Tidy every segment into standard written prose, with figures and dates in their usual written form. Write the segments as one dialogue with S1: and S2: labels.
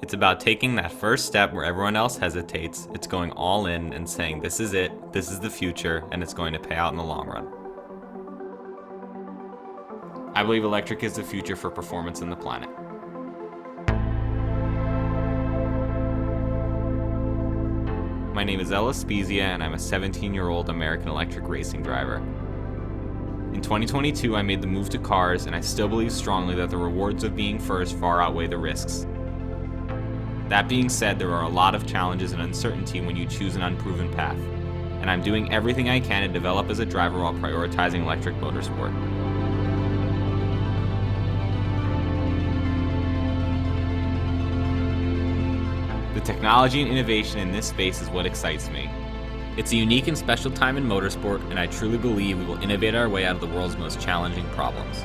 S1: It's about taking that first step where everyone else hesitates. It's going all in and saying, this is it, this is the future, and it's going to pay out in the long run. I believe electric is the future for performance in the planet. My name is Ellis, Spiezia, and I'm a 17-year-old American electric racing driver. In 2022, I made the move to cars, and I still believe strongly that the rewards of being first far outweigh the risks. That being said, there are a lot of challenges and uncertainty when you choose an unproven path, and I'm doing everything I can to develop as a driver while prioritizing electric motorsport. The technology and innovation in this space is what excites me. It's a unique and special time in motorsport, and I truly believe we will innovate our way out of the world's most challenging problems.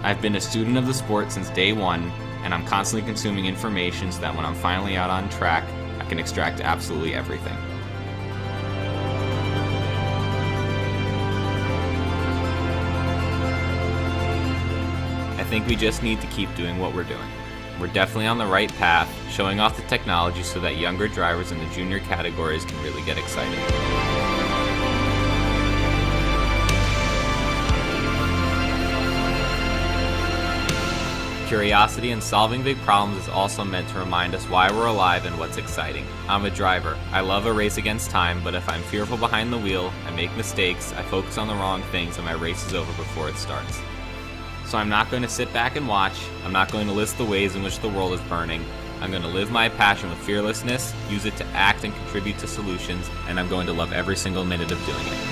S1: I've been a student of the sport since day one, and I'm constantly consuming information so that when I'm finally out on track, I can extract absolutely everything. I think we just need to keep doing what we're doing. We're definitely on the right path, showing off the technology so that younger drivers in the junior categories can really get excited. Curiosity and solving big problems is also meant to remind us why we're alive and what's exciting. I'm a driver. I love a race against time, but if I'm fearful behind the wheel, I make mistakes, I focus on the wrong things, and my race is over before it starts. So I'm not going to sit back and watch. I'm not going to list the ways in which the world is burning. I'm going to live my passion with fearlessness, use it to act and contribute to solutions, and I'm going to love every single minute of doing it.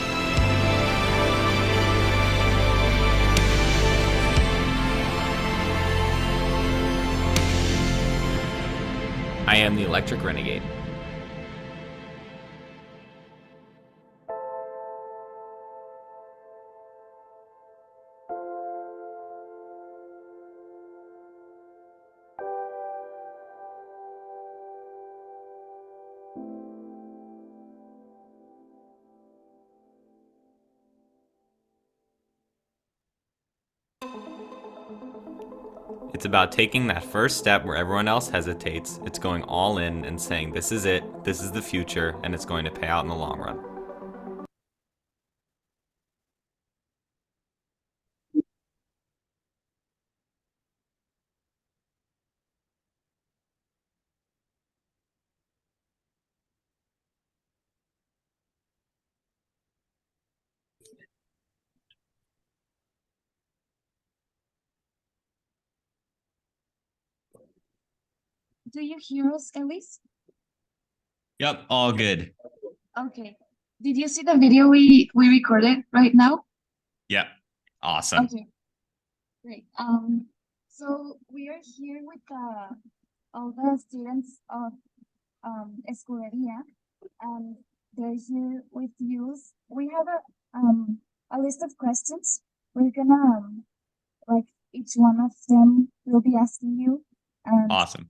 S1: I am the Electric Renegade. It's about taking that first step where everyone else hesitates. It's going all in and saying, this is it, this is the future, and it's going to pay out in the long run.
S2: Do you hear us, Ellis?
S1: Yep, all good.
S2: Okay. Did you see the video we recorded right now?
S1: Yep, awesome.
S2: Okay, great. So we are here with all the students of Escuderia, and they're here with you. We have a list of questions. We're gonna like each one of them will be asking you, and
S1: Awesome.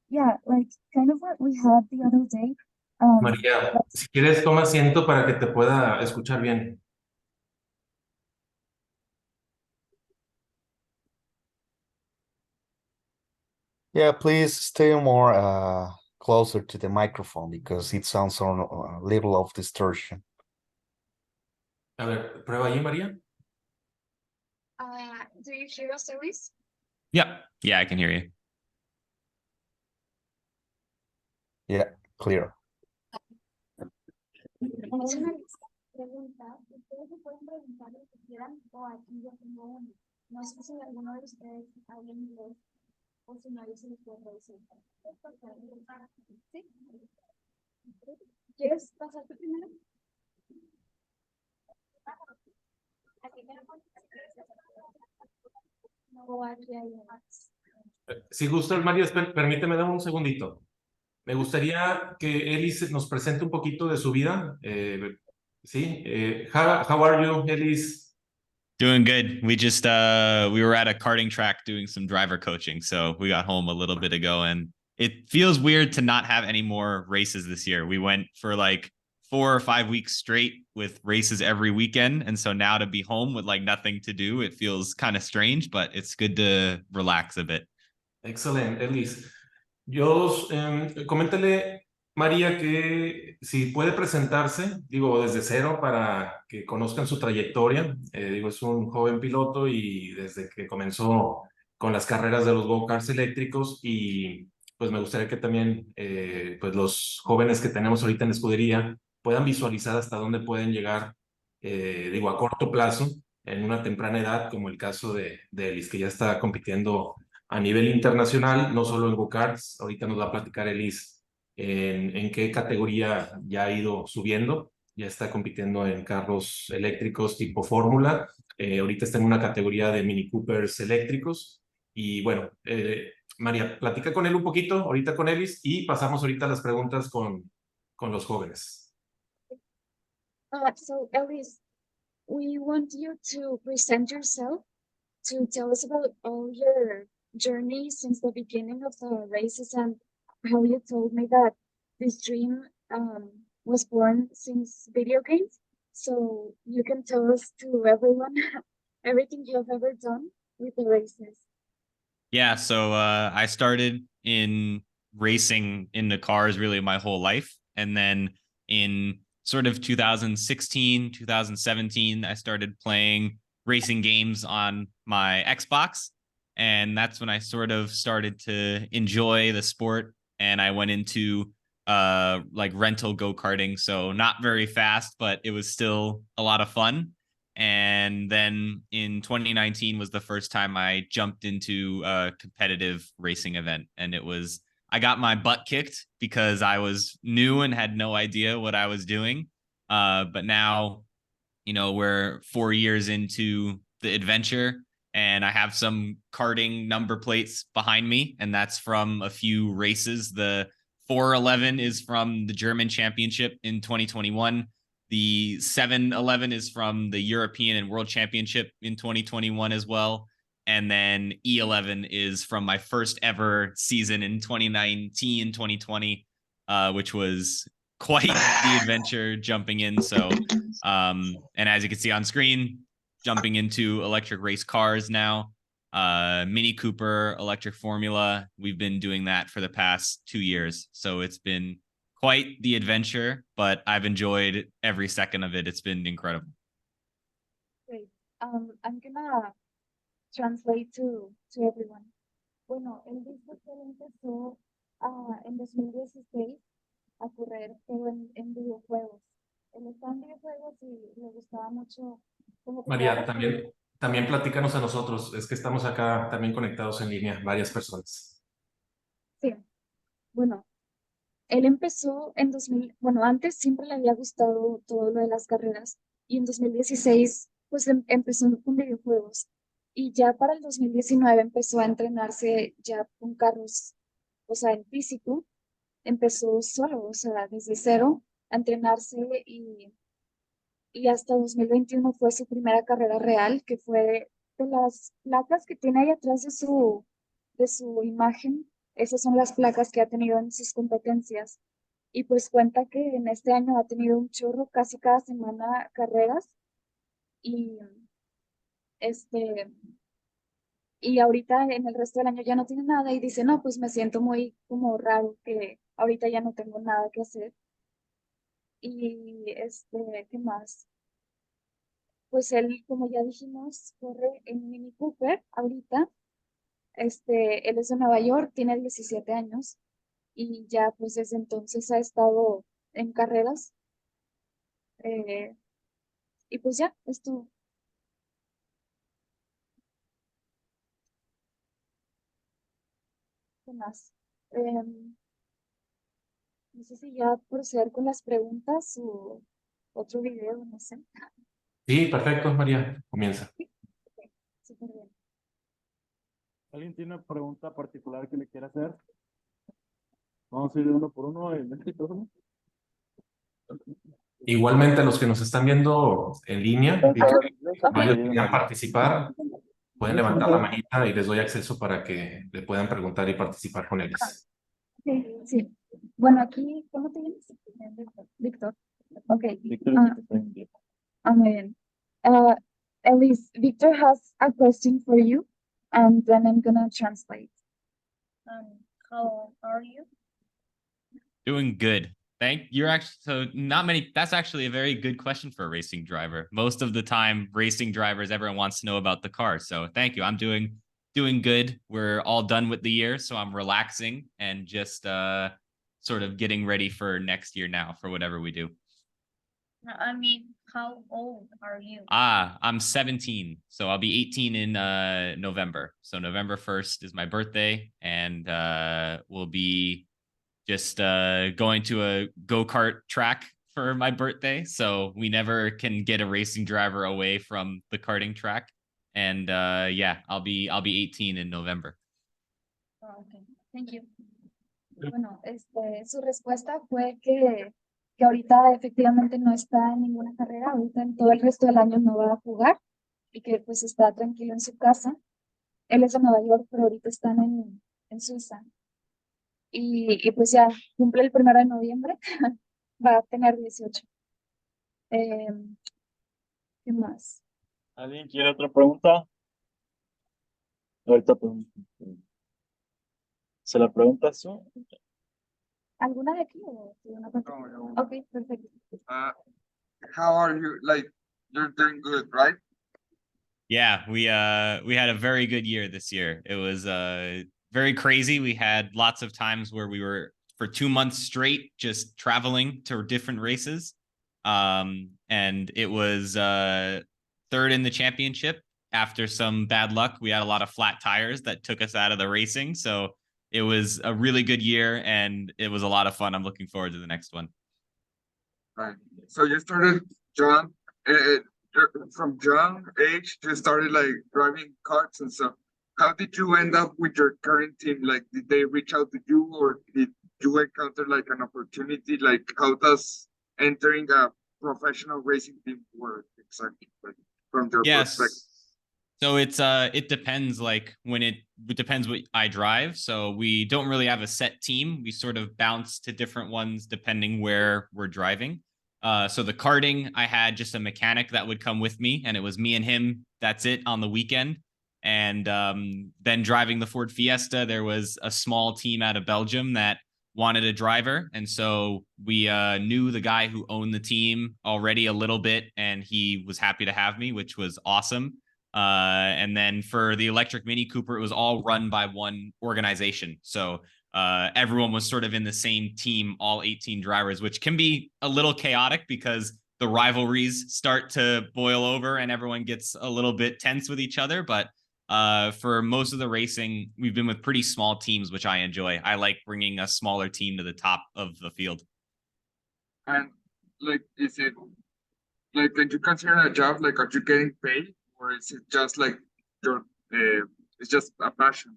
S2: yeah, like kind of what we had the other day.
S3: María, si quieres, toma asiento para que te pueda escuchar bien.
S4: Yeah, please stay more closer to the microphone because it sounds on a little of distortion.
S3: A ver, prueba ahí, María.
S2: Do you hear us, Ellis?
S1: Yep, yeah, I can hear you.
S4: Yeah, clear.
S2: No sé si alguno de ustedes habla inglés o si no, yo se los puedo traducir. ¿Sí? ¿Quieres pasarte primero? No, aquí hay más.
S3: Si gustas, María, permíteme dar un segundito. Me gustaría que Ellis nos presente un poquito de su vida. Sí, how are you, Ellis?
S1: Doing good. We just we were at a karting track doing some driver coaching, so we got home a little bit ago, and
S5: it feels weird to not have any more races this year. We went for like 4 or 5 weeks straight with races every weekend. And so now to be home with like nothing to do, it feels kind of strange, but it's good to relax a bit.
S3: Excelente, Ellis. Yo, coméntale, María, que si puede presentarse, digo, desde cero para que conozcan su trayectoria. Digo, es un joven piloto y desde que comenzó con las carreras de los go-karts eléctricos y pues me gustaría que también pues los jóvenes que tenemos ahorita en la escudería puedan visualizar hasta dónde pueden llegar, digo, a corto plazo, en una temprana edad, como el caso de Ellis, que ya está compitiendo a nivel internacional, no solo en go-karts. Ahorita nos va a platicar Ellis en qué categoría ya ha ido subiendo. Ya está compitiendo en carros eléctricos tipo Fórmula. Ahorita está en una categoría de Mini Coopers eléctricos. Y bueno, María, platica con él un poquito, ahorita con Ellis, y pasamos ahorita a las preguntas con los jóvenes.
S2: So Ellis, we want you to present yourself, to tell us about all your journey since the beginning of the races and how you told me that this dream was born since video games. So you can tell us to everyone everything you have ever done with the races.
S5: Yeah, so I started in racing in the cars really my whole life. And then in sort of 2016, 2017, I started playing racing games on my Xbox. And that's when I sort of started to enjoy the sport. And I went into like rental go-karting. So not very fast, but it was still a lot of fun. And then in 2019 was the first time I jumped into a competitive racing event. And I got my butt kicked because I was new and had no idea what I was doing. But now, we're 4 years into the adventure and I have some karting number plates behind me. And that's from a few races. The 411 is from the German Championship in 2021. The 711 is from the European and World Championship in 2021 as well. And then E11 is from my first ever season in 2019, 2020, which was quite the adventure jumping in. So, and as you can see on screen, jumping into electric race cars now, Mini Cooper, electric Formula. We've been doing that for the past 2 years. So it's been quite the adventure, but I've enjoyed every second of it. It's been incredible.
S2: Great. I'm gonna translate to everyone. Bueno, él dice que él empezó en 2016 a correr, pero en videojuegos. Él está en videojuegos y le gustaba mucho como que
S3: María,
S2: estaba
S3: también platícanos a nosotros. Es que estamos acá también conectados en línea, varias personas.
S2: Sí, bueno, él empezó en 2000, bueno, antes siempre le había gustado todo lo de las carreras y en 2016 pues empezó con videojuegos y ya para el 2019 empezó a entrenarse ya con carros, o sea, en físico, empezó solo, o sea, desde cero a entrenarse y hasta 2021 fue su primera carrera real, que fue de las placas que tiene ahí atrás de su imagen. Esas son las placas que ha tenido en sus competencias. Y pues cuenta que en este año ha tenido un chorro, casi cada semana carreras. Y y ahorita en el resto del año ya no tiene nada y dice, no, pues me siento muy como raro que ahorita ya no tengo nada que hacer. Y ¿qué más? Pues él, como ya dijimos, corre en Mini Cooper ahorita. Él es de Nueva York, tiene 17 años y ya pues desde entonces ha estado en carreras. Y pues ya, esto. ¿Qué más? No sé si ya proceder con las preguntas o otro video, no sé.
S3: Sí, perfecto, María. Comienza.
S2: Ok, súper bien.
S6: ¿Alguien tiene una pregunta particular que le quiera hacer? Vamos a ir de uno por uno.
S3: Igualmente, los que nos están viendo en línea, varios que quieran participar, pueden levantar la manita y les doy acceso para que le puedan preguntar y participar con ellos.
S2: Sí, sí. Bueno, aquí, ¿cómo te llamas? Víctor. Ok.
S6: Víctor,
S2: Ah,
S6: está en inglés.
S2: muy bien. Ellis, Victor has a question for you, and then I'm gonna translate. How are you?
S5: Doing good. You're actually so not many. That's actually a very good question for a racing driver. Most of the time, racing drivers, everyone wants to know about the car. So thank you. I'm doing good. We're all done with the year, so I'm relaxing and just sort of getting ready for next year now for whatever we do.
S2: I mean, how old are you?
S5: I'm 17, so I'll be 18 in November. So November 1st is my birthday, and we'll be just going to a go-kart track for my birthday. So we never can get a racing driver away from the karting track. And yeah, I'll be 18 in November.
S2: Oh, okay, thank you. Bueno, su respuesta fue que ahorita efectivamente no está en ninguna carrera, ahorita en todo el resto del año no va a jugar y que pues está tranquilo en su casa. Él es de Nueva York, pero ahorita están en Suiza. Y pues ya cumple el 1 de noviembre, va a tener 18. ¿Qué más?
S6: ¿Alguien quiere otra pregunta? Ahorita pregunto. ¿Se la preguntas tú?
S2: ¿Alguna de aquí o de una parte?
S7: No.
S2: Ok, perfecto.
S7: How are you? Like, you're doing good, right?
S5: Yeah, we had a very good year this year. It was very crazy. We had lots of times where we were for 2 months straight just traveling to different races. And it was third in the championship after some bad luck. We had a lot of flat tires that took us out of the racing. So it was a really good year and it was a lot of fun. I'm looking forward to the next one.
S7: Right. So you started young, from young age, you started like driving karts and stuff. How did you end up with your current team? Like, did they reach out to you, or did you encounter like an opportunity? Like, how does entering a professional racing team work exactly, like, from your perspective?
S5: Yes. So it depends, like when it depends what I drive. So we don't really have a set team. We sort of bounce to different ones depending where we're driving. So the karting, I had just a mechanic that would come with me, and it was me and him. That's it on the weekend. And then driving the Ford Fiesta, there was a small team out of Belgium that wanted a driver, and so we knew the guy who owned the team already a little bit, and he was happy to have me, which was awesome. And then for the electric Mini Cooper, it was all run by one organization. So everyone was sort of in the same team, all 18 drivers, which can be a little chaotic because the rivalries start to boil over and everyone gets a little bit tense with each other. But for most of the racing, we've been with pretty small teams, which I enjoy. I like bringing a smaller team to the top of the field.
S7: And like, is it like, did you consider a job? Like, are you getting paid, or is it just like your? It's just a passion.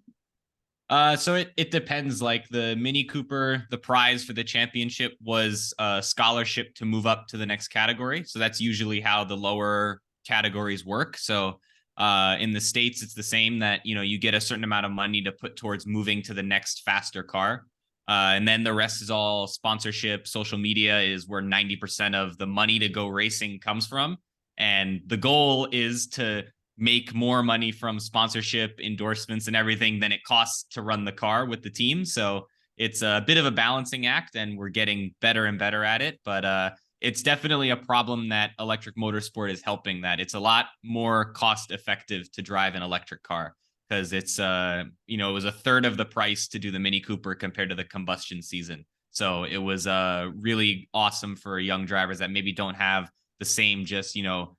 S5: So it depends. Like the Mini Cooper, the prize for the championship was a scholarship to move up to the next category. So that's usually how the lower categories work. So in the States, it's the same, that, you know, you get a certain amount of money to put towards moving to the next faster car. And then the rest is all sponsorship. Social media is where 90% of the money to go racing comes from. And the goal is to make more money from sponsorship, endorsements, and everything than it costs to run the car with the team. So it's a bit of a balancing act, and we're getting better and better at it. But it's definitely a problem that electric motorsport is helping, that it's a lot more cost effective to drive an electric car, because it's you know, it was a third of the price to do the Mini Cooper compared to the combustion season. So it was really awesome for young drivers that maybe don't have the same, just, you know,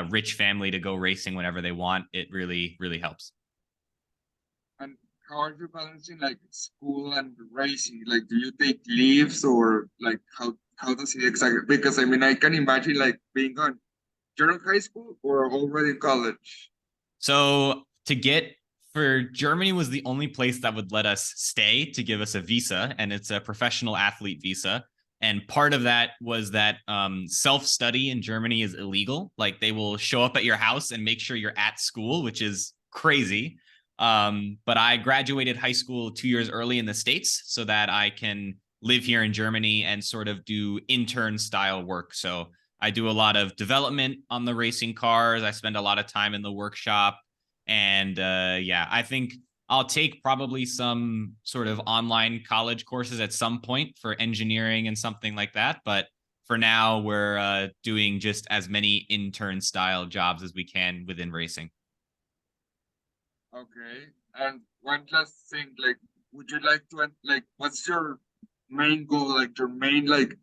S5: rich family to go racing whenever they want. It really, really helps.
S7: And how are you balancing like school and racing? Like, do you take leaves, or like how does it exactly? Because I mean, I can imagine like being on, you're in high school or already in college.
S5: So to get for Germany was the only place that would let us stay to give us a visa, and it's a professional athlete visa. And part of that was that self-study in Germany is illegal. Like, they will show up at your house and make sure you're at school, which is crazy. But I graduated high school 2 years early in the States so that I can live here in Germany and sort of do intern style work. So I do a lot of development on the racing cars. I spend a lot of time in the workshop. And yeah, I think I'll take probably some sort of online college courses at some point for engineering and something like that. But for now, we're doing just as many intern style jobs as we can within racing.
S7: Okay. And one last thing, like, would you like to like, what's your main goal, like your main like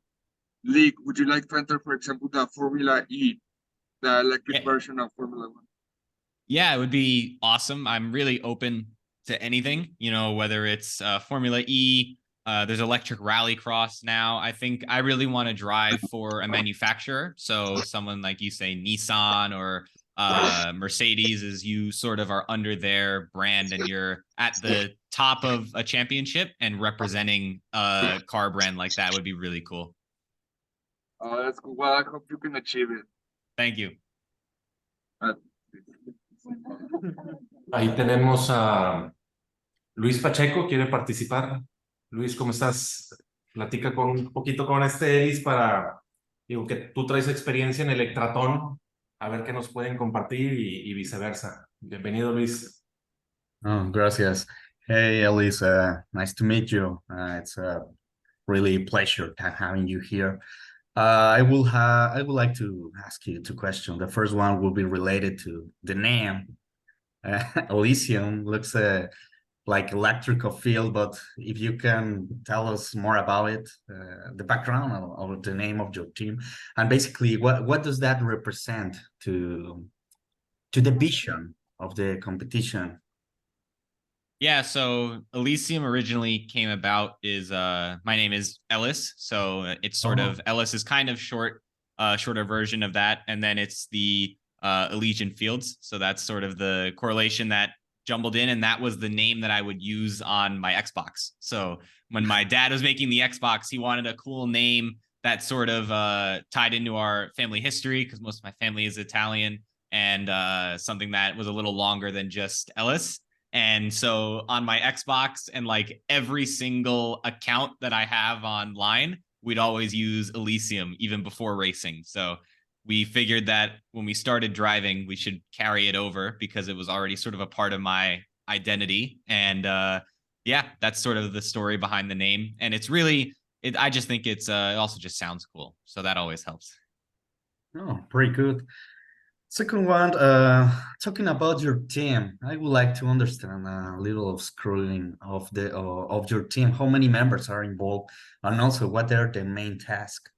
S7: league? Would you like to enter, for example, the Formula E, the electric version of Formula One?
S5: Yeah, it would be awesome. I'm really open to anything, you know, whether it's Formula E, there's electric rallycross now. I think I really want to drive for a manufacturer. So someone like you say Nissan or Mercedes, is you sort of are under their brand and you're at the top of a championship and representing a car brand like that would be really cool.
S7: Oh, that's cool. Well, I hope you can achieve it.
S5: Thank you.
S3: Ahí tenemos a Luis Pacheco, quiere participar. Luis, ¿cómo estás? Platica un poquito con Ellis para, digo, que tú traes experiencia en Electratón, a ver qué nos pueden compartir y viceversa. Bienvenido, Luis.
S8: Oh, gracias. Hey, Ellis, nice to meet you. It's a really pleasure having you here. I would like to ask you two questions. The first one will be related to the name. Elysium looks like electrical field, but if you can tell us more about it, the background of the name of your team, and basically what does that represent to the vision of the competition?
S5: Yeah, so Elysium originally came about is my name is Ellis, so it's sort of Ellis is kind of shorter version of that, and then it's the Elysian Fields, so that's sort of the correlation that jumbled in, and that was the name that I would use on my Xbox. So when my dad was making the Xbox, he wanted a cool name that sort of tied into our family history because most of my family is Italian, and something that was a little longer than just Ellis. And so on my Xbox and like every single account that I have online, we'd always use Elysium even before racing. So we figured that when we started driving, we should carry it over because it was already sort of a part of my identity. And yeah, that's sort of the story behind the name. And it's really, I just think it also just sounds cool. So that always helps.
S8: Oh, pretty good. Second one, talking about your team, I would like to understand a little of scrolling of your team. How many members are involved, and also what are the main tasks?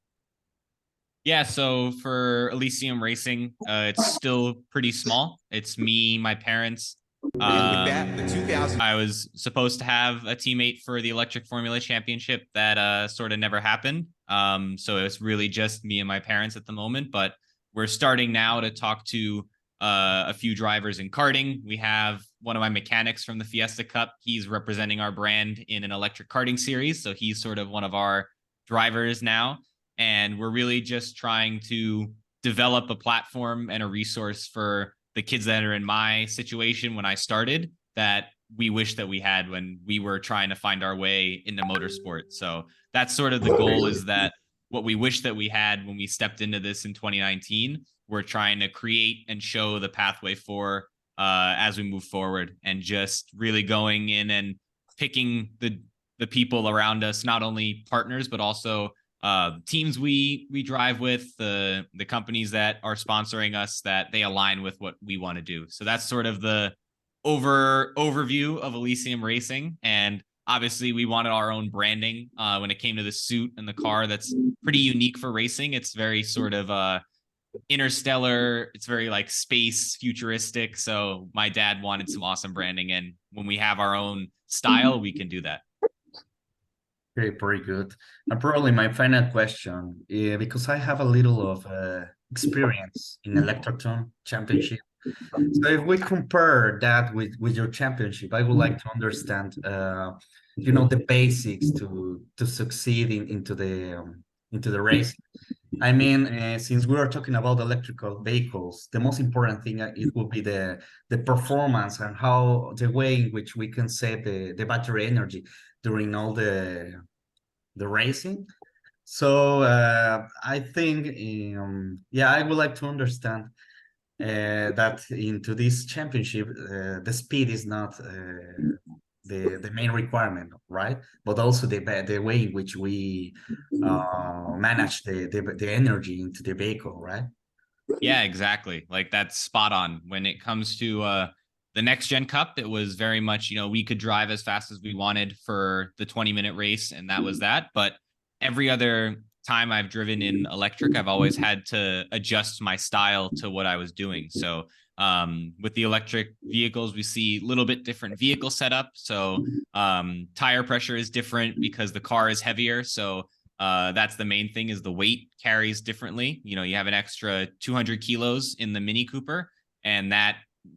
S5: Yeah, so for Elysium Racing, it's still pretty small. It's me, my parents. I was supposed to have a teammate for the Electric Formula Championship that sort of never happened. So it's really just me and my parents at the moment, but we're starting now to talk to a few drivers in karting. We have one of my mechanics from the Fiesta Cup. He's representing our brand in an electric karting series. So he's sort of one of our drivers now. And we're really just trying to develop a platform and a resource for the kids that are in my situation when I started that we wish that we had when we were trying to find our way into motorsport. So that's sort of the goal, is that what we wish that we had when we stepped into this in 2019, we're trying to create and show the pathway for as we move forward, and just really going in and picking the people around us, not only partners, but also teams we drive with, the companies that are sponsoring us, that they align with what we want to do. So that's sort of the overview of Elysium Racing. And obviously we wanted our own branding when it came to the suit and the car. That's pretty unique for racing. It's very sort of interstellar. It's very like space futuristic. So my dad wanted some awesome branding, and when we have our own style, we can do that.
S8: Okay, pretty good. And probably my final question, because I have a little of experience in Electrotone Championship. So if we compare that with your championship, I would like to understand, the basics to succeed into the race. I mean, since we are talking about electrical vehicles, the most important thing it will be the performance and how the way in which we can save the battery energy during all the racing. So I think, yeah, I would like to understand that into this championship, the speed is not the main requirement, right? But also the way in which we manage the energy into the vehicle, right?
S5: Yeah, exactly. Like that's spot on. When it comes to the next gen cup, it was very much, we could drive as fast as we wanted for the 20-minute race, and that was that. But every other time I've driven in electric, I've always had to adjust my style to what I was doing. So with the electric vehicles, we see a little bit different vehicle setup. So tire pressure is different because the car is heavier. So that's the main thing, is the weight carries differently. You have an extra 200 kilos in the Mini Cooper, and that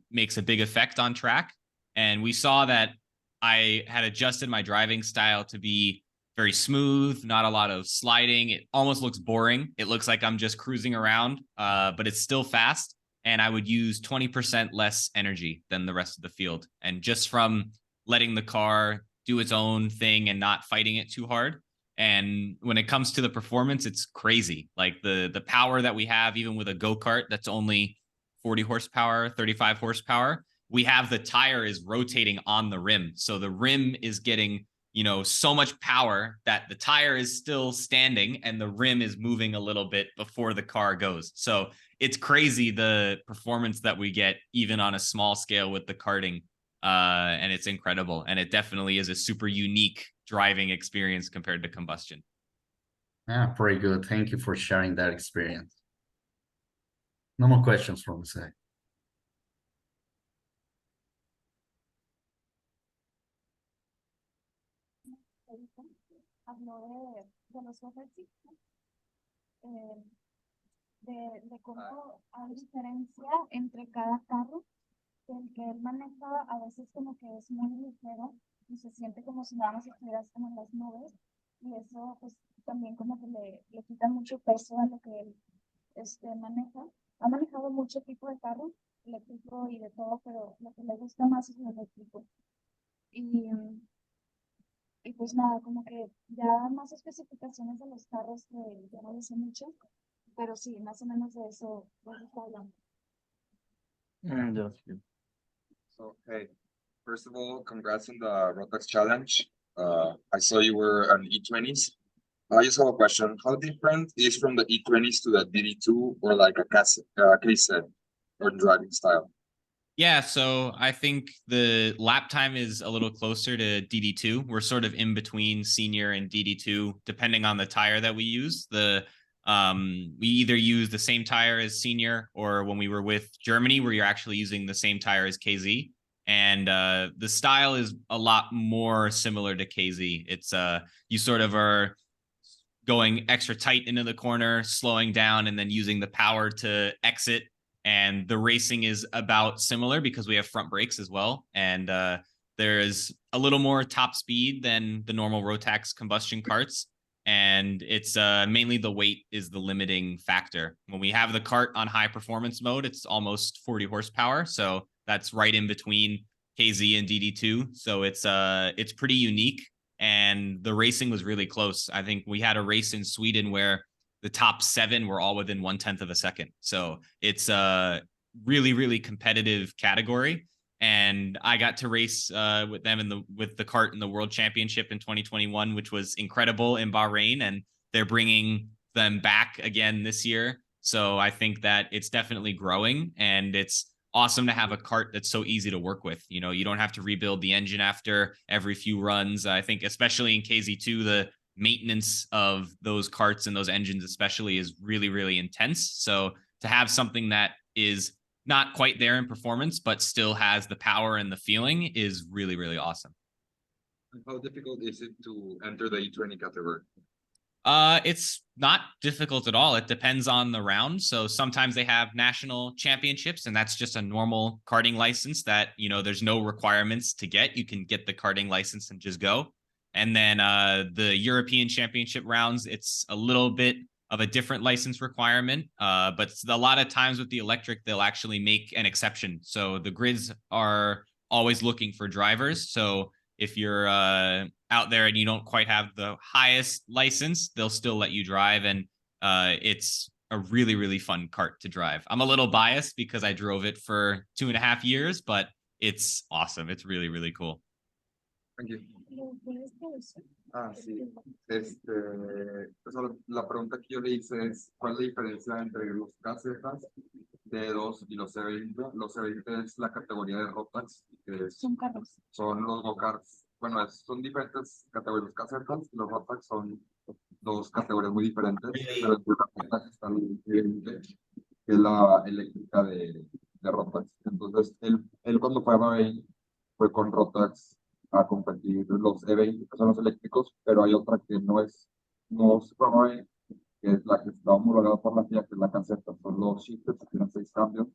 S5: makes a big effect on track. And we saw that I had adjusted my driving style to be very smooth, not a lot of sliding. It almost looks boring. It looks like I'm just cruising around, but it's still fast. And I would use 20% less energy than the rest of the field. And just from letting the car do its own thing and not fighting it too hard. And when it comes to the performance, it's crazy. Like the power that we have, even with a go-kart that's only 40 horsepower, 35 horsepower, we have the tire is rotating on the rim. So the rim is getting, so much power that the tire is still standing and the rim is moving a little bit before the car goes. So it's crazy, the performance that we get even on a small scale with the karting. And it's incredible. And it definitely is a super unique driving experience compared to combustion.
S8: Yeah, very good. Thank you for sharing that experience. No more questions from the side.
S2: Habló de los ejercicios, de cómo hay diferencia entre cada carro. El que él maneja a veces como que es muy ligero y se siente como si nada más estuvieras como en las nubes, y eso pues también como que le quita mucho peso a lo que él maneja. Ha manejado mucho tipo de carro, eléctrico y de todo, pero lo que le gusta más es el eléctrico. Y, y pues nada, como que ya más especificaciones de los carros que ya no dice mucho, pero sí, más o menos de eso está hablando.
S7: So, hey, first of all, congrats on the Rotax Challenge. I saw you were on E20s. I just have a question. How different is from the E20s to the DD2 or like a K-set or driving style?
S5: Yeah, so I think the lap time is a little closer to DD2. We're sort of in between senior and DD2, depending on the tire that we use. We either use the same tire as senior, or when we were with Germany, where you're actually using the same tire as KZ. And the style is a lot more similar to KZ. It's you sort of are going extra tight into the corner, slowing down, and then using the power to exit. And the racing is about similar because we have front brakes as well. And there's a little more top speed than the normal Rotax combustion karts. And it's mainly the weight is the limiting factor. When we have the kart on high performance mode, it's almost 40 horsepower. So that's right in between KZ and DD2. So it's pretty unique. And the racing was really close. I think we had a race in Sweden where the top 7 were all within 1/10 of a second. So it's a really, really competitive category. And I got to race with them with the kart in the World Championship in 2021, which was incredible in Bahrain. And they're bringing them back again this year. So I think that it's definitely growing, and it's awesome to have a kart that's so easy to work with. You don't have to rebuild the engine after every few runs. I think especially in KZ2, the maintenance of those karts and those engines especially is really, really intense. So to have something that is not quite there in performance, but still has the power and the feeling is really, really awesome.
S7: How difficult is it to enter the E20 category?
S5: It's not difficult at all. It depends on the round. So sometimes they have national championships, and that's just a normal karting license that, there's no requirements to get. You can get the karting license and just go. And then the European Championship rounds, it's a little bit of a different license requirement. But a lot of times with the electric, they'll actually make an exception. So the grids are always looking for drivers. So if you're out there and you don't quite have the highest license, they'll still let you drive. And it's a really, really fun kart to drive. I'm a little biased because I drove it for 2.5 years, but it's awesome. It's really, really cool.
S7: Thank you. Ah, sí. La pregunta que yo le hice es, ¿cuál es la diferencia entre los casetas de 2 y los E20? Los E20 es la categoría de Rotax, que
S2: Son carros.
S7: son los go-karts. Bueno, son diferentes categorías. Los casetas y los Rotax son dos categorías muy diferentes, pero entre las casetas está el E20, que es la eléctrica de Rotax. Entonces, él cuando fue a Bahrein, fue con Rotax a competir los E20, que son los eléctricos, pero hay otra que no se promueve, que es la que está homologada por la FIA, que es la caseta, son los shifters que tienen 6 cambios,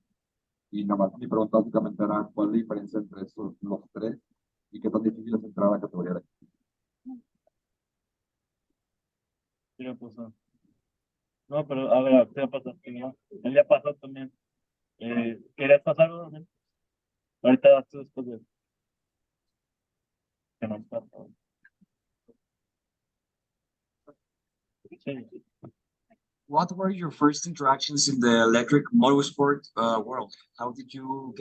S7: y nada más mi pregunta básicamente era cuál es la diferencia entre los tres, y qué tan difícil es entrar a la categoría eléctrica.
S6: Sí, me puso. No, pero a ver, te va a pasar primero. Él ya pasó también. ¿Querías pasar algo también? Ahorita vas tú después de que nos pasa. Sí.
S9: What were your first interactions in the electric motorsport world? How did you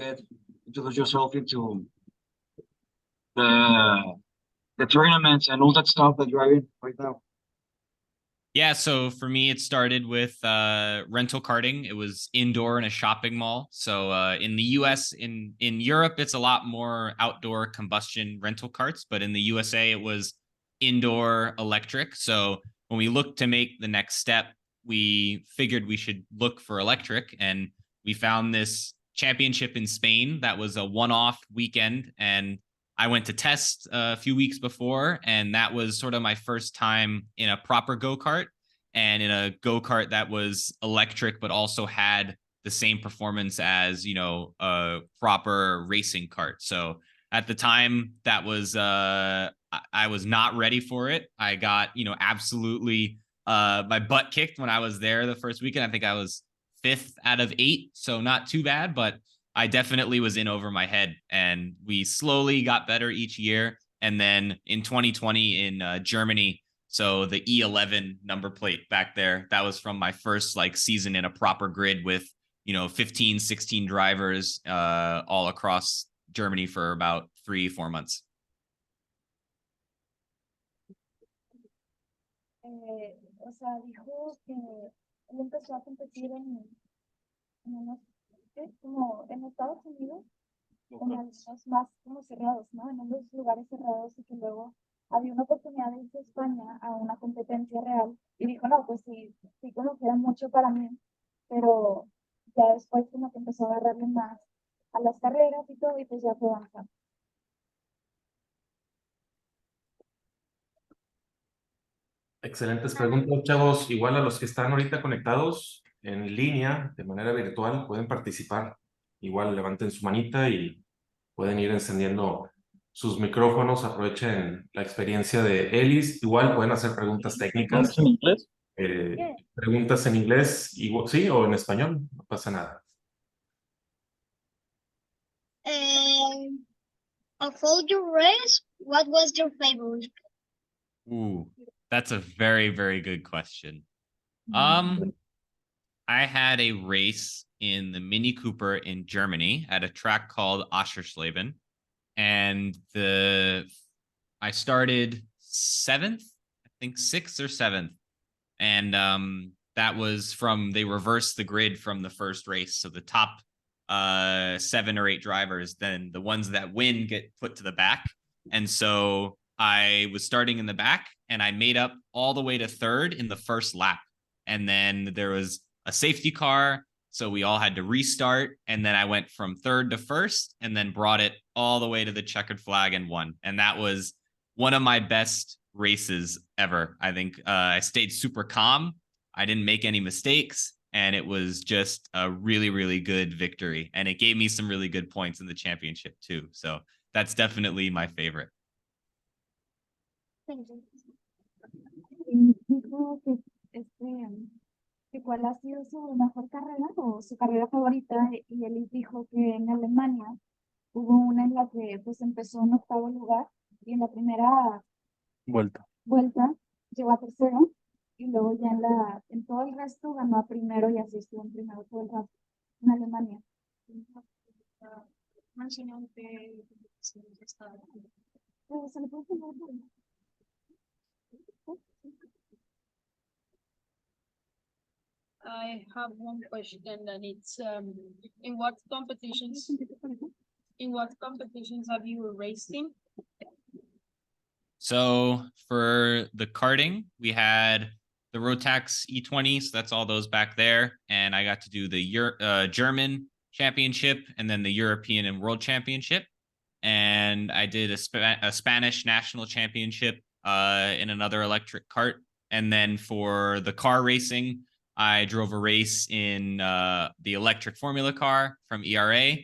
S9: introduce yourself into the tournaments and all that stuff that you're in right now?
S5: Yeah, so for me, it started with rental karting. It was indoor in a shopping mall. So in the US, in Europe, it's a lot more outdoor combustion rental karts, but in the USA, it was indoor electric. So when we looked to make the next step, we figured we should look for electric, and we found this championship in Spain that was a one-off weekend, and I went to test a few weeks before, and that was sort of my first time in a proper go-kart, and in a go-kart that was electric but also had the same performance as, you know, a proper racing kart. So at the time, that was I was not ready for it. I got, you know, absolutely my butt kicked when I was there the first weekend. I think I was 5th out of 8, so not too bad, but I definitely was in over my head, and we slowly got better each year. And then in 2020 in Germany, so the E11 number plate back there, that was from my first like season in a proper grid with, you know, 15, 16 drivers all across Germany for about 3-4 months.
S2: O sea, dijo que él empezó a competir como en Estados Unidos, en los más como cerrados, ¿no? En unos lugares cerrados, y que luego había una oportunidad de irse a España a una competencia real, y dijo, no, pues sí como que era mucho para mí, pero ya después como que empezó a agarrarle más a las carreras y todo, y pues ya fue avanzando.
S3: Excelentes preguntas, chavos. Igual a los que están ahorita conectados en línea, de manera virtual, pueden participar. Igual levanten su manita y pueden ir encendiendo sus micrófonos. Aprovechen la experiencia de Ellis. Igual pueden hacer preguntas técnicas.
S6: ¿En inglés?
S3: Preguntas en inglés, sí, o en español, no pasa nada.
S10: Of all your race, what was your favorite?
S5: Ooh, that's a very, very good question. I had a race in the Mini Cooper in Germany at a track called Oschersleben, and I started 7th, I think 6th or 7th, and that was they reversed the grid from the first race, so the top 7 or 8 drivers, then the ones that win get put to the back, and so I was starting in the back, and I made up all the way to 3rd in the first lap, and then there was a safety car, so we all had to restart, and then I went from 3rd to 1st, and then brought it all the way to the checkered flag and won. And that was one of my best races ever. I think I stayed super calm. I didn't make any mistakes, and it was just a really, really good victory. And it gave me some really good points in the championship too. So that's definitely my favorite.
S2: Dijo que que cuál ha sido su mejor carrera o su carrera favorita, y Ellis dijo que en Alemania hubo una en la que pues empezó en octavo lugar y en la primera
S6: Vuelta.
S2: vuelta llegó a tercero y luego ya en todo el resto ganó a primero y así estuvo en primero todo el resto en Alemania. Se le puede poner
S11: I have one question, and it's in what competitions have you raced in?
S5: So for the karting, we had the Rotax E20, so that's all those back there, and I got to do the German championship and then the European and World Championship, and I did a Spanish national championship in another electric kart, and then for the car racing, I drove a race in the electric Formula car from ERA.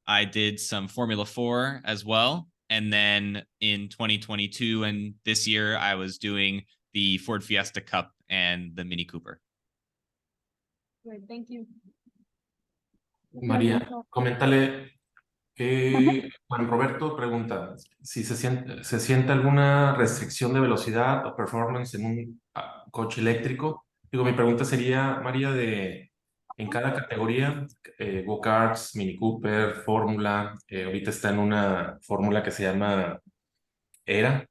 S5: I did some Formula 4 as well. And then in 2022 and this year, I was doing the Ford Fiesta Cup and the Mini Cooper.
S11: Great, thank you.
S3: María, coméntale que Juan Roberto pregunta si se siente alguna restricción de velocidad o performance en un coche eléctrico. Digo, mi pregunta sería, María, en cada categoría, go-karts, Mini Cooper, Fórmula, ahorita está en una fórmula que se llama ERA.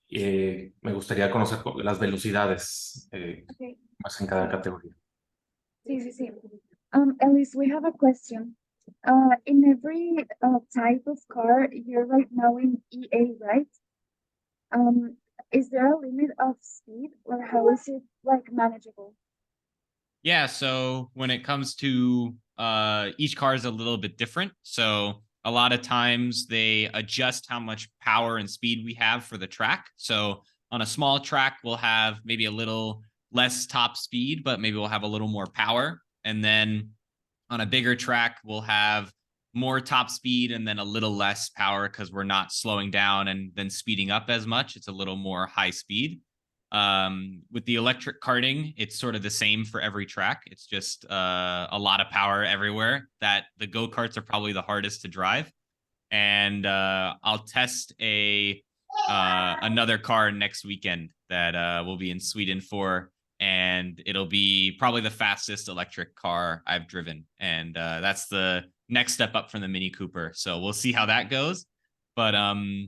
S3: Me gustaría conocer las velocidades
S2: Okay.
S3: más en cada categoría.
S2: Sí, sí, sí. Ellis, we have a question. In every type of car, you're right now in EA, right? Is there a limit of speed, or how is it like manageable?
S5: Yeah, so when it comes to each car is a little bit different. So a lot of times they adjust how much power and speed we have for the track. So on a small track, we'll have maybe a little less top speed, but maybe we'll have a little more power. And then on a bigger track, we'll have more top speed and then a little less power because we're not slowing down and then speeding up as much. It's a little more high speed. With the electric karting, it's sort of the same for every track. It's just a lot of power everywhere. That the go-karts are probably the hardest to drive. And I'll test another car next weekend that will be in Sweden for, and it'll be probably the fastest electric car I've driven. And that's the next step up from the Mini Cooper. So we'll see how that goes. But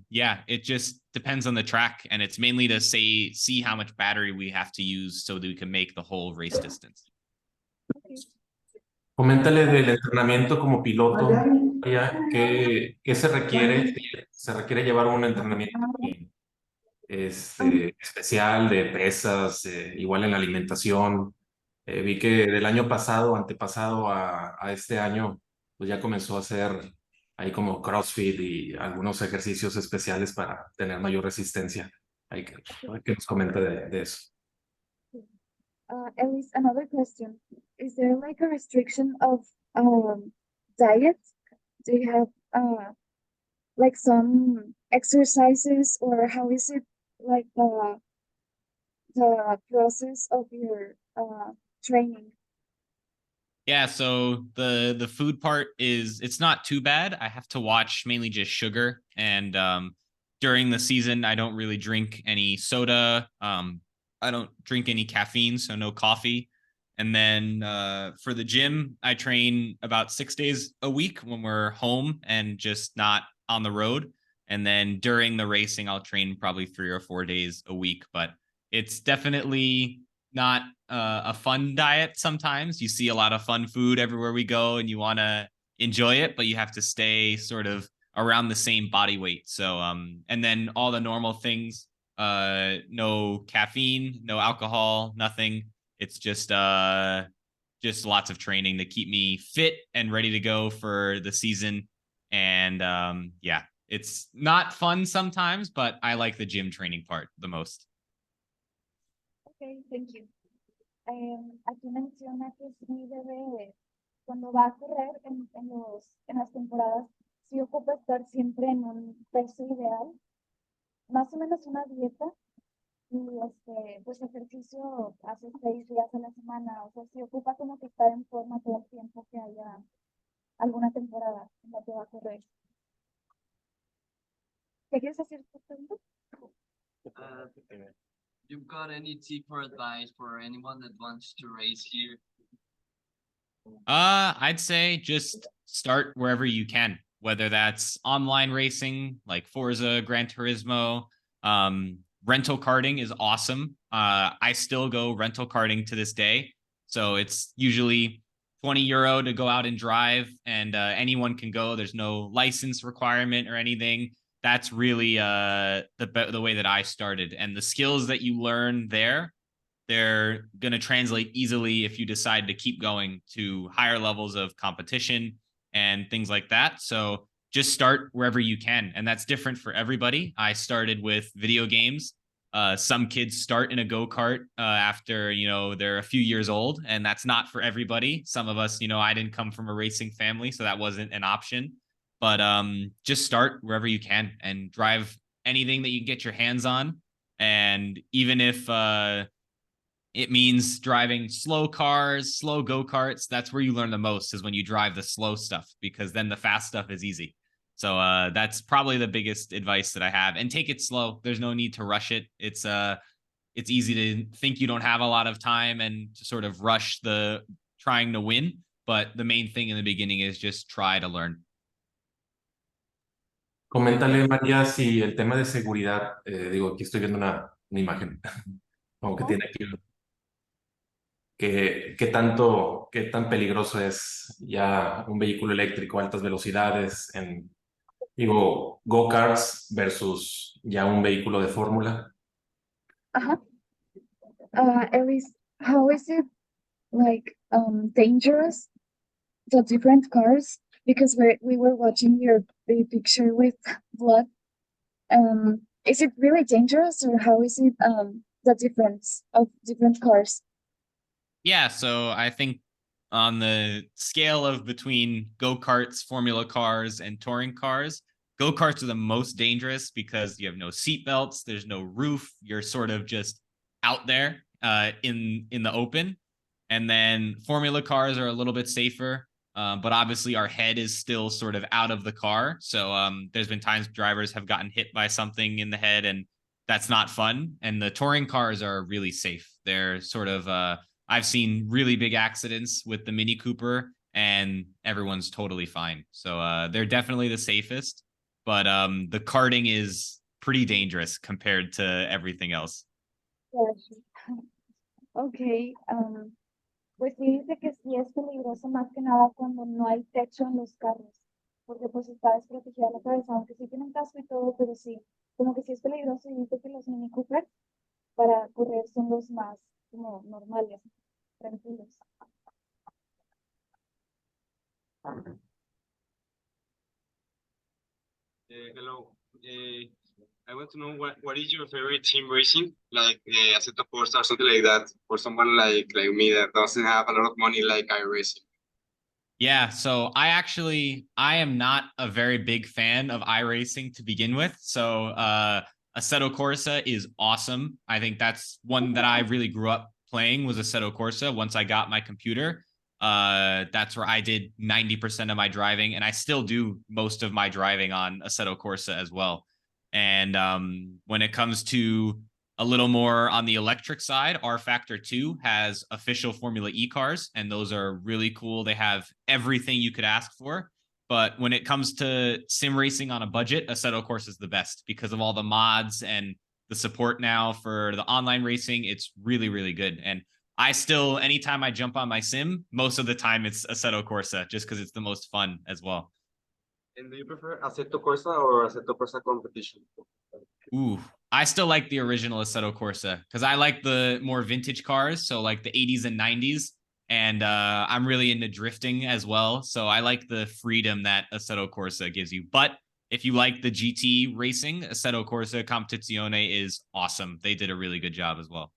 S5: yeah, it just depends on the track, and it's mainly to see how much battery we have to use so that we can make the whole race distance.
S3: Coméntale del entrenamiento como piloto, ¿qué se requiere? ¿Se requiere llevar un entrenamiento especial de pesas, igual en la alimentación? Vi que del año pasado, antepasado a este año, pues ya comenzó a hacer ahí como CrossFit y algunos ejercicios especiales para tener mayor resistencia. Hay que nos comente de eso.
S2: Ellis, another question. Is there like a restriction of diet? Do you have like some exercises, or how is it like the process of your training?
S5: Yeah, so the food part it's not too bad. I have to watch mainly just sugar, and during the season I don't really drink any soda. I don't drink any caffeine, so no coffee. And then for the gym, I train about 6 days a week when we're home and just not on the road. And then during the racing, I'll train probably 3 or 4 days a week. But it's definitely not a fun diet. Sometimes you see a lot of fun food everywhere we go and you want to enjoy it, but you have to stay sort of around the same body weight. So and then all the normal things, no caffeine, no alcohol, nothing. It's just lots of training to keep me fit and ready to go for the season. And yeah, it's not fun sometimes, but I like the gym training part the most.
S2: Okay, thank you. Aquí menciona que sí debe, cuando va a correr en las temporadas, sí ocupa estar siempre en un peso ideal, más o menos una dieta y pues ejercicio hace 6 días a la semana, o sea, si ocupa como que estar en forma todo el tiempo que haya alguna temporada en la que va a correr. ¿Qué quieres decir tú, pregunta?
S9: You've got any tip or advice for anyone that wants to race here?
S5: I'd say just start wherever you can, whether that's online racing like Forza, Gran Turismo. Rental karting is awesome. I still go rental karting to this day. So it's usually 20 euro to go out and drive, and anyone can go. There's no license requirement or anything. That's really the way that I started. And the skills that you learn there, they're going to translate easily if you decide to keep going to higher levels of competition and things like that. So just start wherever you can. And that's different for everybody. I started with video games. Some kids start in a go-kart after, they're a few years old, and that's not for everybody. Some of us, I didn't come from a racing family, so that wasn't an option. But just start wherever you can and drive anything that you can get your hands on. And even if it means driving slow cars, slow go-karts, that's where you learn the most, is when you drive the slow stuff, because then the fast stuff is easy. So that's probably the biggest advice that I have. And take it slow. There's no need to rush it. It's easy to think you don't have a lot of time and to sort of rush the trying to win. But the main thing in the beginning is just try to learn.
S3: Coméntale, María, si el tema de seguridad, digo, aquí estoy viendo una imagen, como que tiene aquí, qué tan peligroso es ya un vehículo eléctrico a altas velocidades en, digo, go-karts versus ya un vehículo de fórmula.
S2: Uh-huh. Ellis, how is it like dangerous, the different cars? Because we were watching your big picture with blood. Is it really dangerous, or how is it the difference of different cars?
S5: Yeah, so I think on the scale of between go-karts, formula cars, and touring cars, go-karts are the most dangerous because you have no seat belts, there's no roof, you're sort of just out there in the open. And then formula cars are a little bit safer, but obviously our head is still sort of out of the car. So there's been times drivers have gotten hit by something in the head, and that's not fun. And the touring cars are really safe. They're sort of I've seen really big accidents with the Mini Cooper, and everyone's totally fine. So they're definitely the safest, but the karting is pretty dangerous compared to everything else.
S2: Yes. Okay. Pues sí dice que sí es peligroso más que nada cuando no hay techo en los carros, porque pues está desprotegida la cabeza, aunque sí tienen casco y todo, pero sí, como que sí es peligroso, y dice que los Mini Cooper para correr son los más como normales, tranquilos.
S12: Hello. I want to know what is your favorite team racing, like Assetto Corsa or something like that, for someone like me that doesn't have a lot of money like iRacing.
S5: Yeah, so I am not a very big fan of iRacing to begin with. So Assetto Corsa is awesome. I think that's one that I really grew up playing, was Assetto Corsa. Once I got my computer, that's where I did 90% of my driving, and I still do most of my driving on Assetto Corsa as well. And when it comes to a little more on the electric side, R Factor 2 has official Formula E cars, and those are really cool. They have everything you could ask for. But when it comes to sim racing on a budget, Assetto Corsa is the best because of all the mods and the support now for the online racing. It's really, really good. And I still, anytime I jump on my sim, most of the time it's Assetto Corsa, just because it's the most fun as well.
S12: And do you prefer Assetto Corsa or Assetto Corsa Competition?
S5: Ooh, I still like the original Assetto Corsa because I like the more vintage cars, so like the 80s and 90s. And I'm really into drifting as well, so I like the freedom that Assetto Corsa gives you. But if you like the GT racing, Assetto Corsa Competizione is awesome. They did a really good job as well.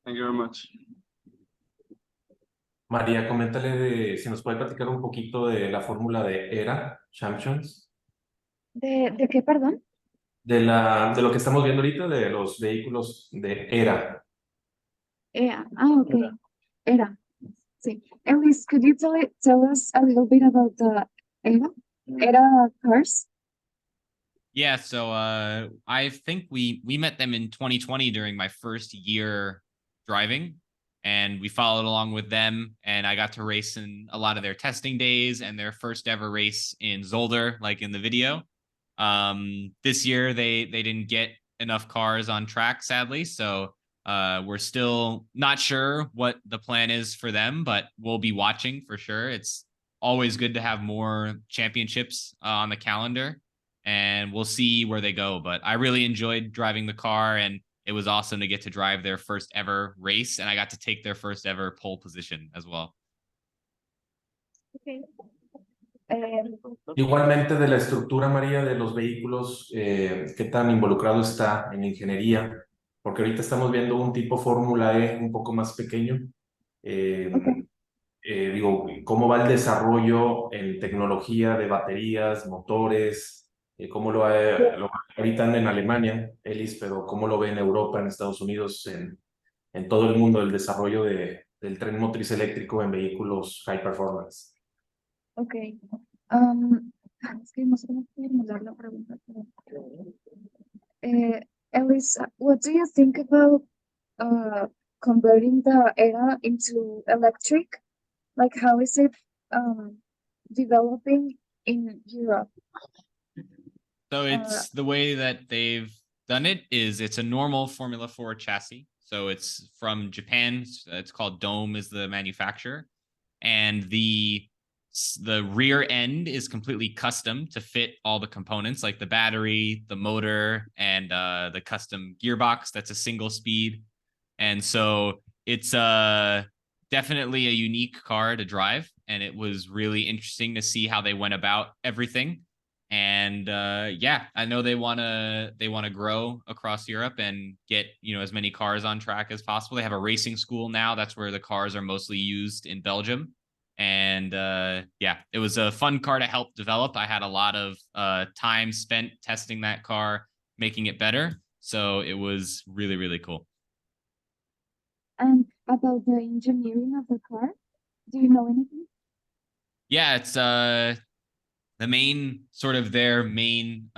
S12: Thank you very much.
S3: María, coméntale si nos puede platicar un poquito de la fórmula de ERA Champions.
S2: ¿De qué, perdón?
S3: de lo que estamos viendo ahorita, de los vehículos de era.
S2: Yeah. Oh, okay. Era. Sí. Ellis, could you tell us a little bit about the Era cars?
S5: Yeah, so I think we met them in 2020 during my first year driving, and we followed along with them, and I got to race in a lot of their testing days and their first ever race in Zolder, like in the video. This year they didn't get enough cars on track, sadly, so we're still not sure what the plan is for them, but we'll be watching for sure. It's always good to have more championships on the calendar, and we'll see where they go. But I really enjoyed driving the car, and it was awesome to get to drive their first ever race, and I got to take their first ever pole position as well.
S2: Okay.
S3: Igualmente de la estructura, María, de los vehículos, qué tan involucrado está en la ingeniería, porque ahorita estamos viendo un tipo Fórmula E un poco más pequeño. Digo, ¿cómo va el desarrollo en tecnología de baterías, motores? ¿Cómo lo ahorita anda en Alemania, Ellis, pero cómo lo ve en Europa, en Estados Unidos, en todo el mundo el desarrollo del tren motriz eléctrico en vehículos high performance?
S2: Okay. Es que no sé cómo formular la pregunta. Ellis, what do you think about converting the Era into electric? Like, how is it developing in Europe?
S5: So it's the way that they've done it is it's a normal Formula 4 chassis. So it's from Japan. It's called Dome is the manufacturer. And the rear end is completely custom to fit all the components like the battery, the motor, and the custom gearbox. That's a single speed. And so it's definitely a unique car to drive. And it was really interesting to see how they went about everything. And yeah, I know they want to grow across Europe and get, as many cars on track as possible. They have a racing school now. That's where the cars are mostly used in Belgium. And yeah, it was a fun car to help develop. I had a lot of time spent testing that car, making it better. So it was really, really cool.
S2: And about the engineering of the car, do you know anything?
S5: Yeah, it's the main their main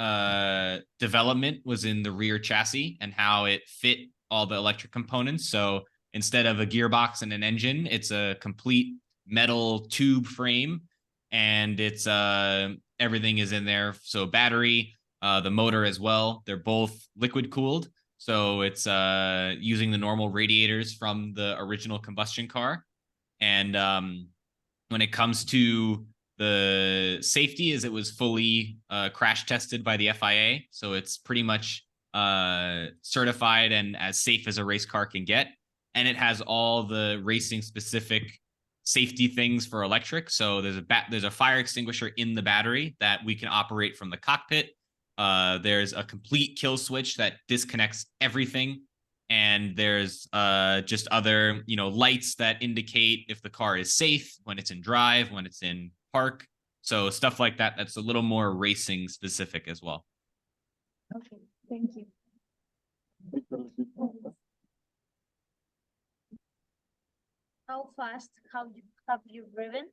S5: development was in the rear chassis and how it fit all the electric components. So instead of a gearbox and an engine, it's a complete metal tube frame, and it's everything is in there. So battery, the motor as well, they're both liquid cooled. So it's using the normal radiators from the original combustion car. And when it comes to the safety, it was fully crash tested by the FIA. So it's pretty much certified and as safe as a race car can get. And it has all the racing specific safety things for electric. So there's a fire extinguisher in the battery that we can operate from the cockpit. There's a complete kill switch that disconnects everything. And there's just other, lights that indicate if the car is safe, when it's in drive, when it's in park. So stuff like that. That's a little more racing specific as well.
S2: Okay, thank you.
S10: How fast have you driven?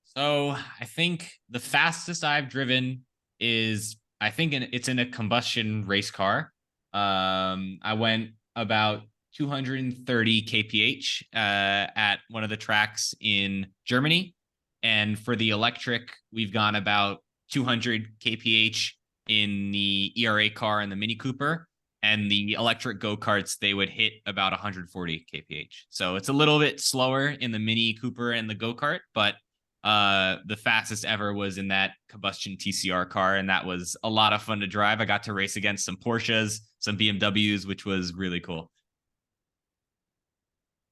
S5: So I think the fastest I've driven is, it's in a combustion race car. I went about 230 kph at one of the tracks in Germany. And for the electric, we've gone about 200 kph in the ERA car and the Mini Cooper. And the electric go-karts, they would hit about 140 kph. So it's a little bit slower in the Mini Cooper and the go-kart, but the fastest ever was in that combustion TCR car, and that was a lot of fun to drive. I got to race against some Porsches, some BMWs, which was really cool.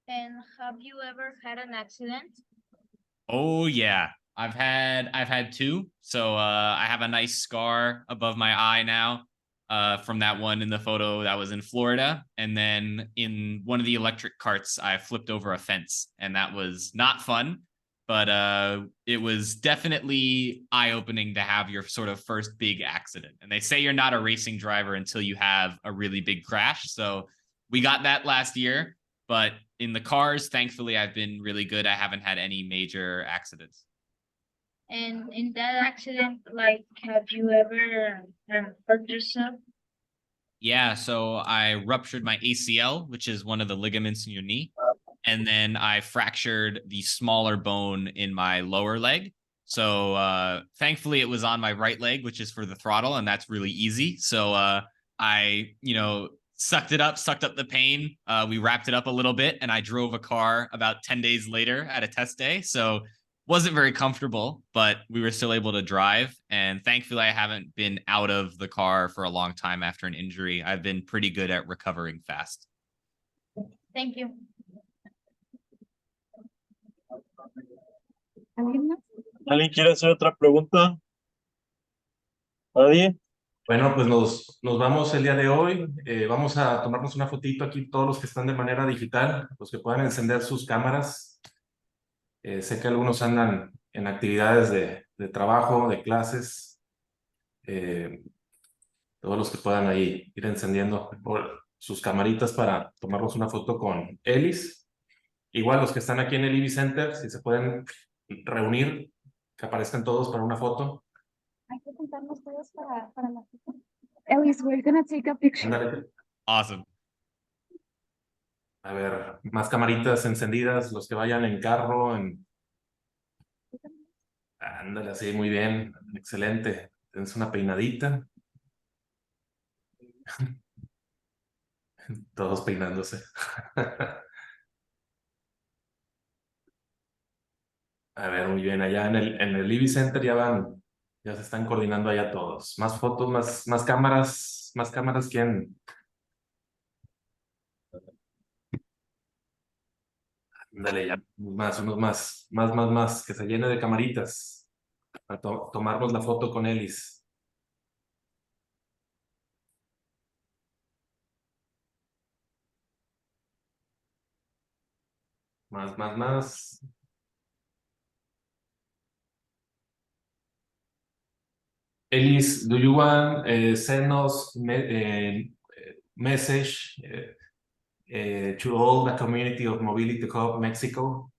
S10: And have you ever had an accident?
S5: Oh yeah, I've had two. So I have a nice scar above my eye now from that one in the photo that was in Florida. And then in one of the electric carts, I flipped over a fence, and that was not fun. but it was definitely eye-opening to have your sort of first big accident. And they say you're not a racing driver until you have a really big crash. So we got that last year, but in the cars, thankfully, I've been really good. I haven't had any major accidents.
S10: And in that accident, like, have you ever hurt yourself?
S5: Yeah, so I ruptured my ACL, which is one of the ligaments in your knee. And then I fractured the smaller bone in my lower leg. So thankfully it was on my right leg, which is for the throttle, and that's really easy. So I, sucked up the pain. We wrapped it up a little bit, and I drove a car about 10 days later at a test day. So wasn't very comfortable, but we were still able to drive. And thankfully, I haven't been out of the car for a long time after an injury. I've been pretty good at recovering fast.
S10: Thank you.
S6: ¿Alguien quiere hacer otra pregunta? ¿Nadie?
S3: Bueno, pues nos vamos el día de hoy. Vamos a tomarnos una fotito aquí, todos los que están de manera digital, los que puedan encender sus cámaras. Sé que algunos andan en actividades de trabajo, de clases. Todos los que puedan ahí ir encendiendo sus camaritas para tomarnos una foto con Ellis. Igual los que están aquí en el EV Center, si se pueden reunir, que aparezcan todos para una foto.
S2: Hay que juntarnos todos para la foto. Ellis, we're gonna take a picture.
S3: Ándale.
S5: Awesome.
S3: A ver, más camaritas encendidas, los que vayan en carro, Ándale, así, muy bien, excelente. Tienes una peinadita. Todos peinándose. A ver, muy bien, allá en el EV Center ya se están coordinando allá todos. Más fotos, más cámaras, ¿quién? Dale, ya, unos más, que se llene de camaritas para tomarnos la foto con Ellis. Más. Ellis, do you want send us message to all the community of Mobility Hub Mexico?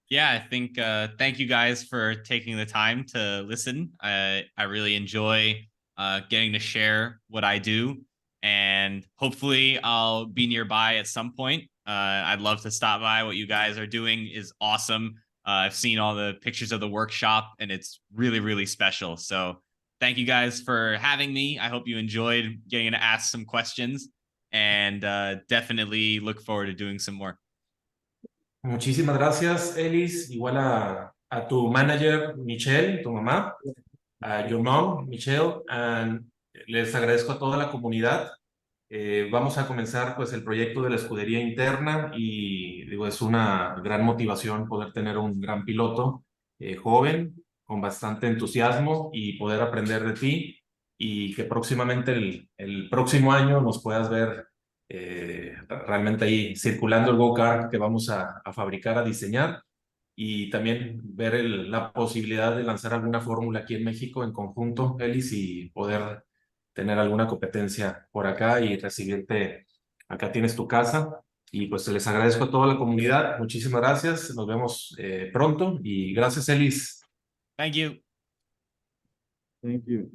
S5: Yeah, I think thank you guys for taking the time to listen. I really enjoy getting to share what I do, and hopefully I'll be nearby at some point. I'd love to stop by. What you guys are doing is awesome. I've seen all the pictures of the workshop, and it's really, really special. So thank you guys for having me. I hope you enjoyed getting to ask some questions, and definitely look forward to doing some more.
S3: Muchísimas gracias, Ellis. Igual a tu manager, Michelle, tu mamá, a your mom, Michelle, and les agradezco a toda la comunidad. Vamos a comenzar pues el proyecto de la escudería interna y digo, es una gran motivación poder tener un gran piloto joven, con bastante entusiasmo y poder aprender de ti y que próximamente el próximo año nos puedas ver realmente ahí circulando el go-kart que vamos a fabricar, a diseñar y también ver la posibilidad de lanzar alguna fórmula aquí en México en conjunto, Ellis, y poder tener alguna competencia por acá y recibirte. Acá tienes tu casa y pues les agradezco a toda la comunidad. Muchísimas gracias. Nos vemos pronto y gracias, Ellis.
S5: Thank you.
S6: Thank you.